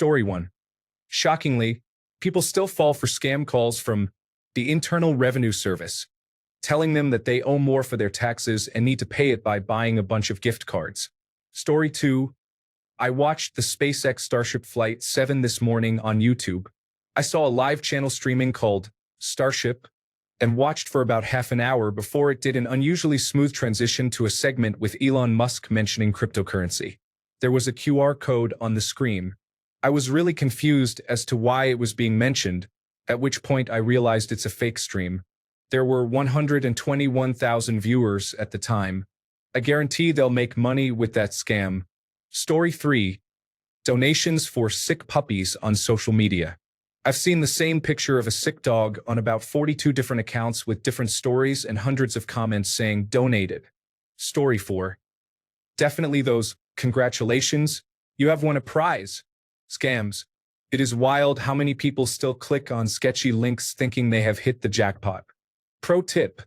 Story 1. Shockingly, people still fall for scam calls from the Internal Revenue Service, telling them that they owe more for their taxes and need to pay it by buying a bunch of gift cards. Story 2. I watched the SpaceX Starship Flight 7 this morning on YouTube. I saw a live channel streaming called Starship and watched for about half an hour before it did an unusually smooth transition to a segment with Elon Musk mentioning cryptocurrency. There was a QR code on the screen. I was really confused as to why it was being mentioned, at which point I realized it's a fake stream. There were 121,000 viewers at the time. I guarantee they'll make money with that scam. Story 3. Donations for sick puppies on social media. I've seen the same picture of a sick dog on about 42 different accounts with different stories and hundreds of comments saying donated. Story 4. Definitely those congratulations, you have won a prize scams. It is wild how many people still click on sketchy links thinking they have hit the jackpot. Pro tip: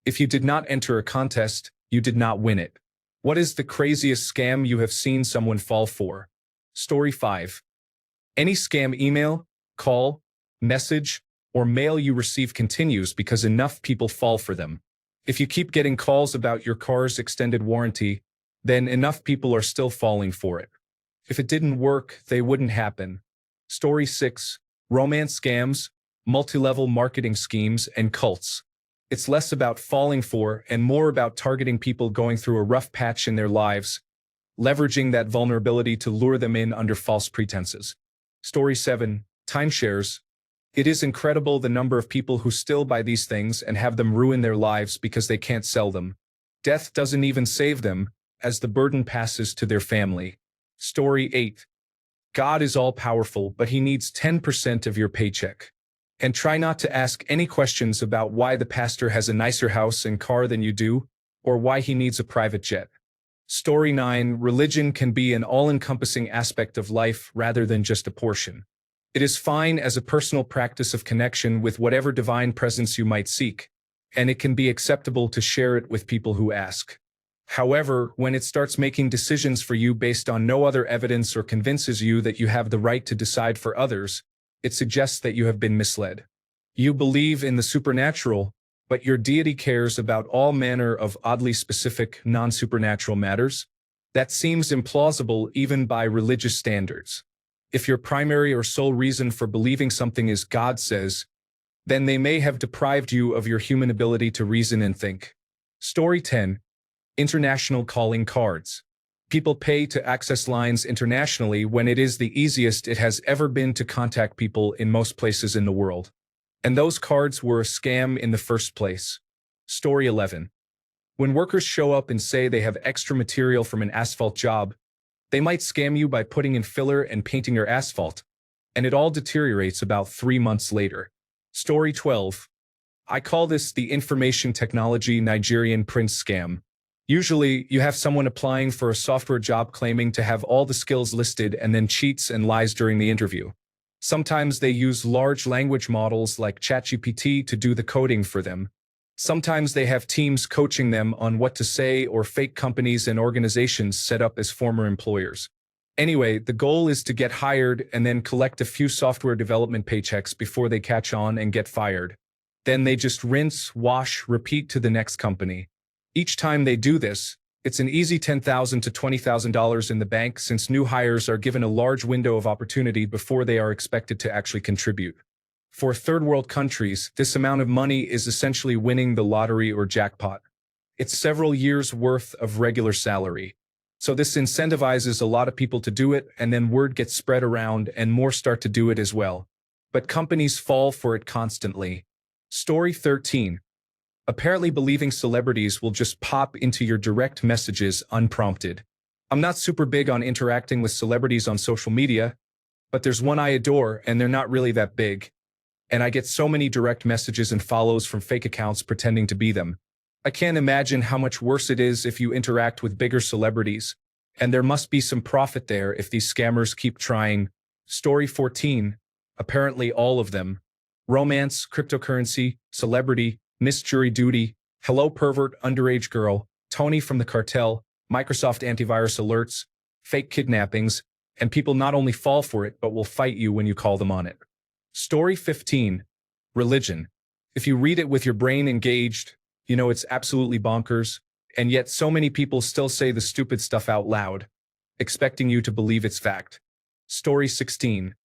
if you did not enter a contest, you did not win it. What is the craziest scam you have seen someone fall for? Story 5. Any scam email, call, message, or mail you receive continues because enough people fall for them. If you keep getting calls about your car's extended warranty, then enough people are still falling for it. If it didn't work, they wouldn't happen. Story 6. Romance scams, multi-level marketing schemes, and cults. It's less about falling for and more about targeting people going through a rough patch in their lives, leveraging that vulnerability to lure them in under false pretenses. Story 7. Timeshares. It is incredible the number of people who still buy these things and have them ruin their lives because they can't sell them. Death doesn't even save them, as the burden passes to their family. Story 8. God is all-powerful, but he needs 10% of your paycheck. And try not to ask any questions about why the pastor has a nicer house and car than you do, or why he needs a private jet. Story 9. Religion can be an all-encompassing aspect of life rather than just a portion. It is fine as a personal practice of connection with whatever divine presence you might seek, and it can be acceptable to share it with people who ask. However, when it starts making decisions for you based on no other evidence or convinces you that you have the right to decide for others, it suggests that you have been misled. You believe in the supernatural, but your deity cares about all manner of oddly specific, non-supernatural matters? That seems implausible even by religious standards. If your primary or sole reason for believing something is God says, then they may have deprived you of your human ability to reason and think. Story 10. International calling cards. People pay to access lines internationally when it is the easiest it has ever been to contact people in most places in the world. And those cards were a scam in the first place. Story 11. When workers show up and say they have extra material from an asphalt job, they might scam you by putting in filler and painting your asphalt, and it all deteriorates about 3 months later. Story 12. I call this the information technology Nigerian prince scam. Usually, you have someone applying for a software job claiming to have all the skills listed and then cheats and lies during the interview. Sometimes they use large language models like ChatGPT to do the coding for them. Sometimes they have teams coaching them on what to say or fake companies and organizations set up as former employers. Anyway, the goal is to get hired and then collect a few software development paychecks before they catch on and get fired. Then they just rinse, wash, repeat to the next company. Each time they do this, it's an easy $10,000 to $20,000 in the bank since new hires are given a large window of opportunity before they are expected to actually contribute. For third-world countries, this amount of money is essentially winning the lottery or jackpot. It's several years' worth of regular salary. So this incentivizes a lot of people to do it, and then word gets spread around and more start to do it as well. But companies fall for it constantly. Story 13. Apparently believing celebrities will just pop into your direct messages unprompted. I'm not super big on interacting with celebrities on social media, but there's one I adore and they're not really that big. And I get so many direct messages and follows from fake accounts pretending to be them. I can't imagine how much worse it is if you interact with bigger celebrities, and there must be some profit there if these scammers keep trying. Story 14. Apparently all of them. Romance, cryptocurrency, celebrity, Miss Jury Duty, Hello Pervert Underage Girl, Tony from the Cartel, Microsoft Antivirus Alerts, fake kidnappings, and people not only fall for it but will fight you when you call them on it. Story 15. Religion. If you read it with your brain engaged, you know it's absolutely bonkers, and yet so many people still say the stupid stuff out loud, expecting you to believe it's fact. Story 16.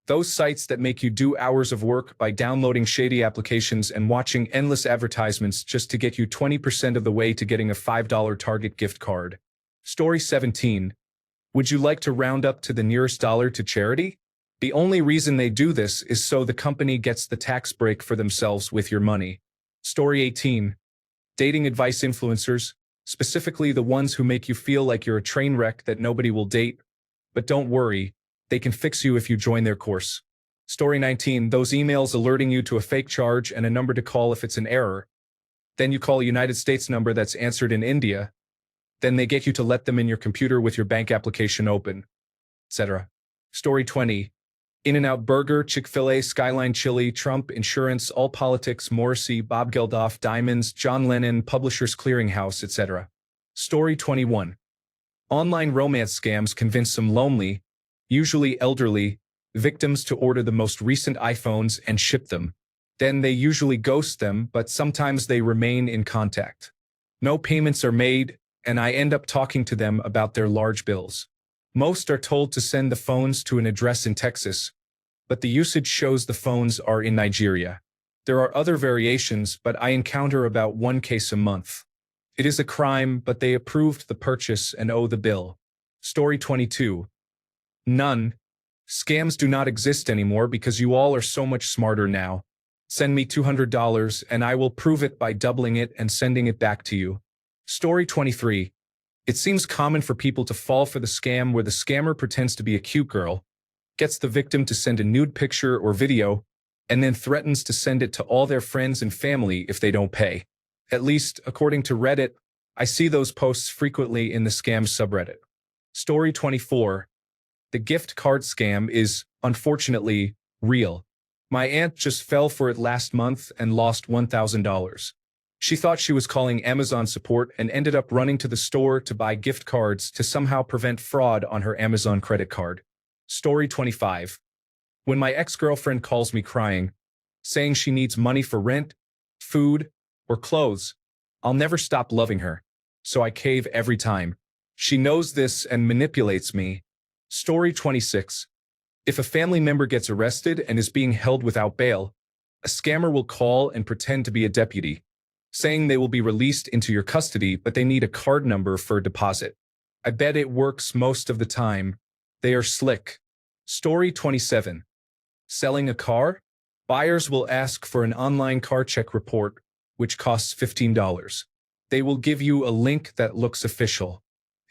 Those sites that make you do hours of work by downloading shady applications and watching endless advertisements just to get you 20% of the way to getting a $5 Target gift card. Story 17. Would you like to round up to the nearest dollar to charity? The only reason they do this is so the company gets the tax break for themselves with your money. Story 18. Dating advice influencers, specifically the ones who make you feel like you're a train wreck that nobody will date. But don't worry, they can fix you if you join their course. Story 19. Those emails alerting you to a fake charge and a number to call if it's an error. Then you call a United States number that's answered in India. Then they get you to let them in your computer with your bank application open, etc. Story 20. In-N-Out Burger, Chick-fil-A, Skyline Chili, Trump, Insurance, All Politics, Morrissey, Bob Geldof, Diamonds, John Lennon, Publishers Clearinghouse, etc. Story 21. Online romance scams convince some lonely, usually elderly, victims to order the most recent iPhones and ship them. Then they usually ghost them, but sometimes they remain in contact. No payments are made, and I end up talking to them about their large bills. Most are told to send the phones to an address in Texas, but the usage shows the phones are in Nigeria. There are other variations, but I encounter about one case a month. It is a crime, but they approved the purchase and owe the bill. Story 22. None. Scams do not exist anymore because you all are so much smarter now. Send me $200 and I will prove it by doubling it and sending it back to you. Story 23. It seems common for people to fall for the scam where the scammer pretends to be a cute girl, gets the victim to send a nude picture or video, and then threatens to send it to all their friends and family if they don't pay. At least, according to Reddit, I see those posts frequently in the scam subreddit. Story 24. The gift card scam is, unfortunately, real. My aunt just fell for it last month and lost $1,000. She thought she was calling Amazon support and ended up running to the store to buy gift cards to somehow prevent fraud on her Amazon credit card. Story 25. When my ex-girlfriend calls me crying, saying she needs money for rent, food, or clothes, I'll never stop loving her, so I cave every time. She knows this and manipulates me. Story 26. If a family member gets arrested and is being held without bail, a scammer will call and pretend to be a deputy, saying they will be released into your custody, but they need a card number for a deposit. I bet it works most of the time. They are slick. Story 27. Selling a car? Buyers will ask for an online car check report, which costs $15. They will give you a link that looks official.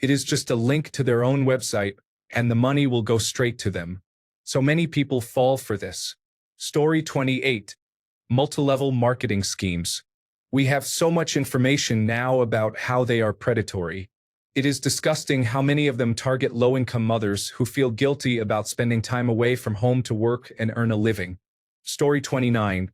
It is just a link to their own website, and the money will go straight to them. So many people fall for this. Story 28. Multi-level marketing schemes. We have so much information now about how they are predatory. It is disgusting how many of them target low-income mothers who feel guilty about spending time away from home to work and earn a living. Story 29.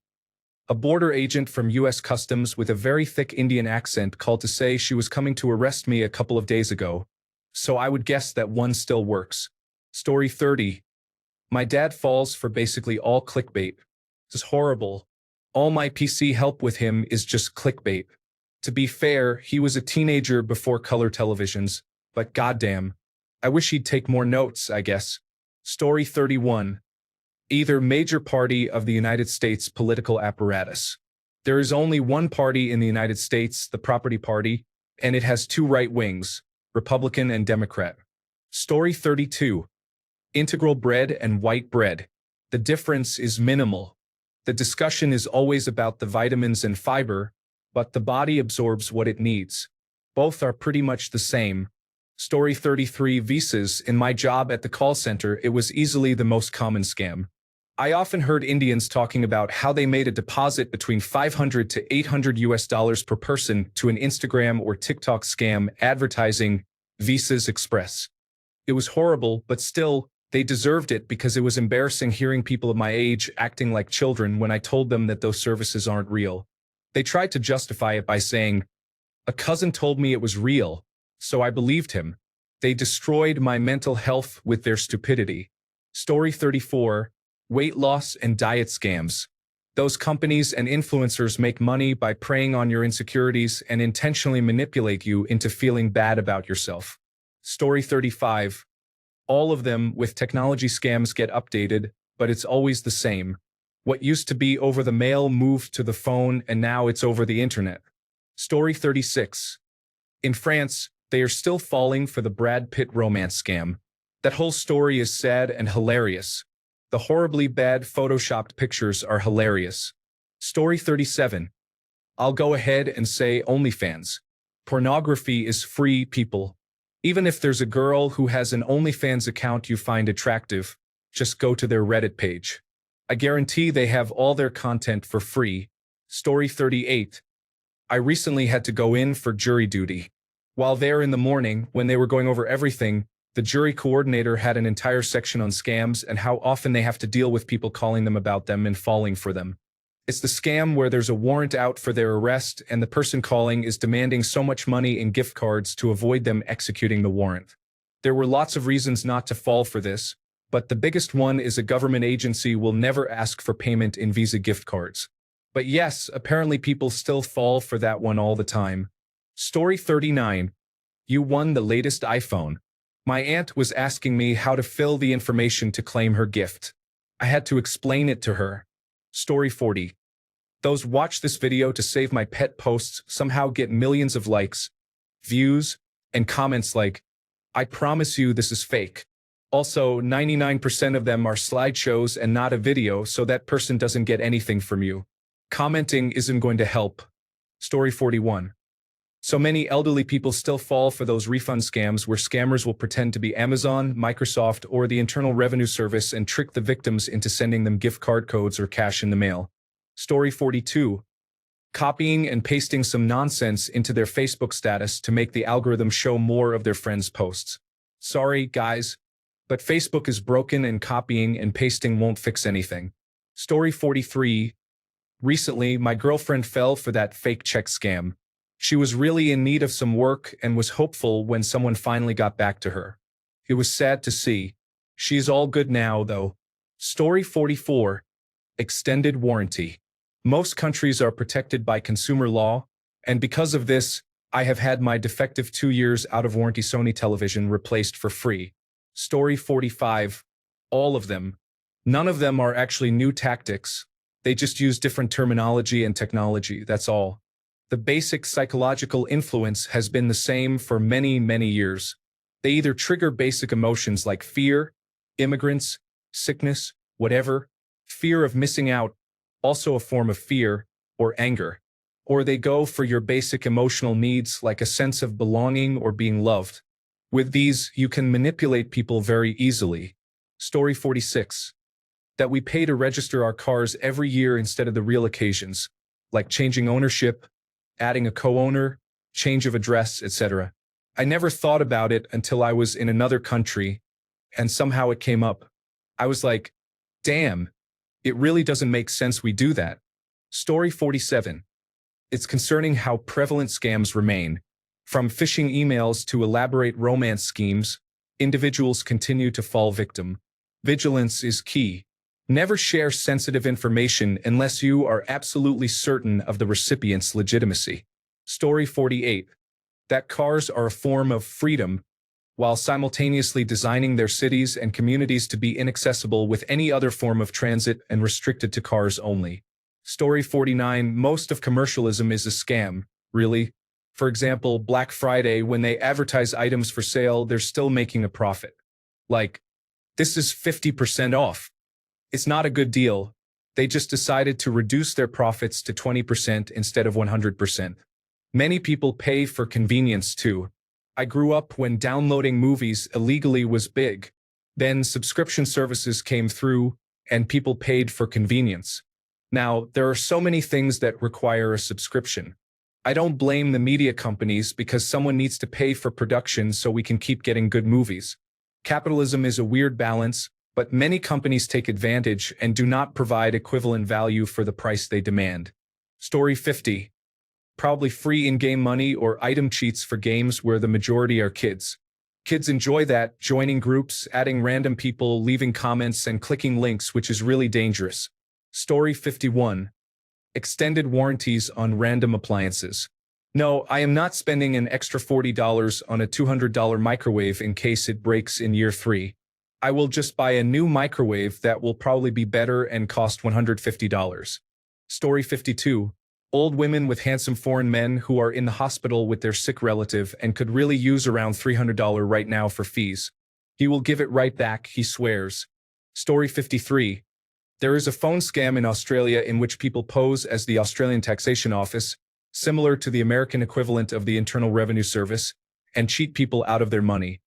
A border agent from U.S. Customs with a very thick Indian accent called to say she was coming to arrest me a couple of days ago. So I would guess that one still works. Story 30. My dad falls for basically all clickbait. This is horrible. All my PC help with him is just clickbait. To be fair, he was a teenager before color televisions, but goddamn, I wish he'd take more notes, I guess. Story 31. Either major party of the United States political apparatus. There is only one party in the United States, the Property Party, and it has two right wings, Republican and Democrat. Story 32. Integral bread and white bread. The difference is minimal. The discussion is always about the vitamins and fiber, but the body absorbs what it needs. Both are pretty much the same. Story 33. Visas. In my job at the call center, it was easily the most common scam. I often heard Indians talking about how they made a deposit between $500 to $800 per person to an Instagram or TikTok scam advertising Visas Express. It was horrible, but still, they deserved it because it was embarrassing hearing people of my age acting like children when I told them that those services aren't real. They tried to justify it by saying, "A cousin told me it was real, so I believed him." They destroyed my mental health with their stupidity. Story 34. Weight loss and diet scams. Those companies and influencers make money by preying on your insecurities and intentionally manipulate you into feeling bad about yourself. Story 35. All of them with technology scams get updated, but it's always the same. What used to be over the mail moved to the phone, and now it's over the internet. Story 36. In France, they are still falling for the Brad Pitt romance scam. That whole story is sad and hilarious. The horribly bad photoshopped pictures are hilarious. Story 37. I'll go ahead and say OnlyFans. Pornography is free, people. Even if there's a girl who has an OnlyFans account you find attractive, just go to their Reddit page. I guarantee they have all their content for free. Story 38. I recently had to go in for jury duty. While there in the morning, when they were going over everything, the jury coordinator had an entire section on scams and how often they have to deal with people calling them about them and falling for them. It's the scam where there's a warrant out for their arrest and the person calling is demanding so much money in gift cards to avoid them executing the warrant. There were lots of reasons not to fall for this, but the biggest one is a government agency will never ask for payment in Visa gift cards. But yes, apparently people still fall for that one all the time. Story 39. You won the latest iPhone. My aunt was asking me how to fill the information to claim her gift. I had to explain it to her. Story 40. Those watch this video to save my pet posts somehow get millions of likes, views, and comments like, I promise you this is fake. Also, 99% of them are slideshows and not a video, so that person doesn't get anything from you. Commenting isn't going to help. Story 41. So many elderly people still fall for those refund scams where scammers will pretend to be Amazon, Microsoft, or the Internal Revenue Service and trick the victims into sending them gift card codes or cash in the mail. Story 42. Copying and pasting some nonsense into their Facebook status to make the algorithm show more of their friends' posts. Sorry, guys, but Facebook is broken and copying and pasting won't fix anything. Story 43. Recently, my girlfriend fell for that fake check scam. She was really in need of some work and was hopeful when someone finally got back to her. It was sad to see. She's all good now, though. Story 44. Extended warranty. Most countries are protected by consumer law, and because of this, I have had my defective 2 years out of warranty Sony television replaced for free. Story 45. All of them. None of them are actually new tactics. They just use different terminology and technology, that's all. The basic psychological influence has been the same for many, many years. They either trigger basic emotions like fear, immigrants, sickness, whatever, fear of missing out, also a form of fear, or anger. Or they go for your basic emotional needs like a sense of belonging or being loved. With these, you can manipulate people very easily. Story 46. That we pay to register our cars every year instead of the real occasions, like changing ownership, adding a co-owner, change of address, etc. I never thought about it until I was in another country, and somehow it came up. I was like, damn, it really doesn't make sense we do that. Story 47. It's concerning how prevalent scams remain. From phishing emails to elaborate romance schemes, individuals continue to fall victim. Vigilance is key. Never share sensitive information unless you are absolutely certain of the recipient's legitimacy. Story 48. That cars are a form of freedom, while simultaneously designing their cities and communities to be inaccessible with any other form of transit and restricted to cars only. Story 49. Most of commercialism is a scam, really. For example, Black Friday, when they advertise items for sale, they're still making a profit. Like, this is 50% off. It's not a good deal. They just decided to reduce their profits to 20% instead of 100%. Many people pay for convenience too. I grew up when downloading movies illegally was big. Then subscription services came through and people paid for convenience. Now, there are so many things that require a subscription. I don't blame the media companies because someone needs to pay for production so we can keep getting good movies. Capitalism is a weird balance, but many companies take advantage and do not provide equivalent value for the price they demand. Story 50. Probably free in-game money or item cheats for games where the majority are kids. Kids enjoy that, joining groups, adding random people, leaving comments, and clicking links, which is really dangerous. Story 51. Extended warranties on random appliances. No, I am not spending an extra $40 on a $200 microwave in case it breaks in year 3. I will just buy a new microwave that will probably be better and cost $150. Story 52. Old women with handsome foreign men who are in the hospital with their sick relative and could really use around $300 right now for fees. He will give it right back, he swears. Story 53. There is a phone scam in Australia in which people pose as the Australian Taxation Office, similar to the American equivalent of the Internal Revenue Service, and cheat people out of their money.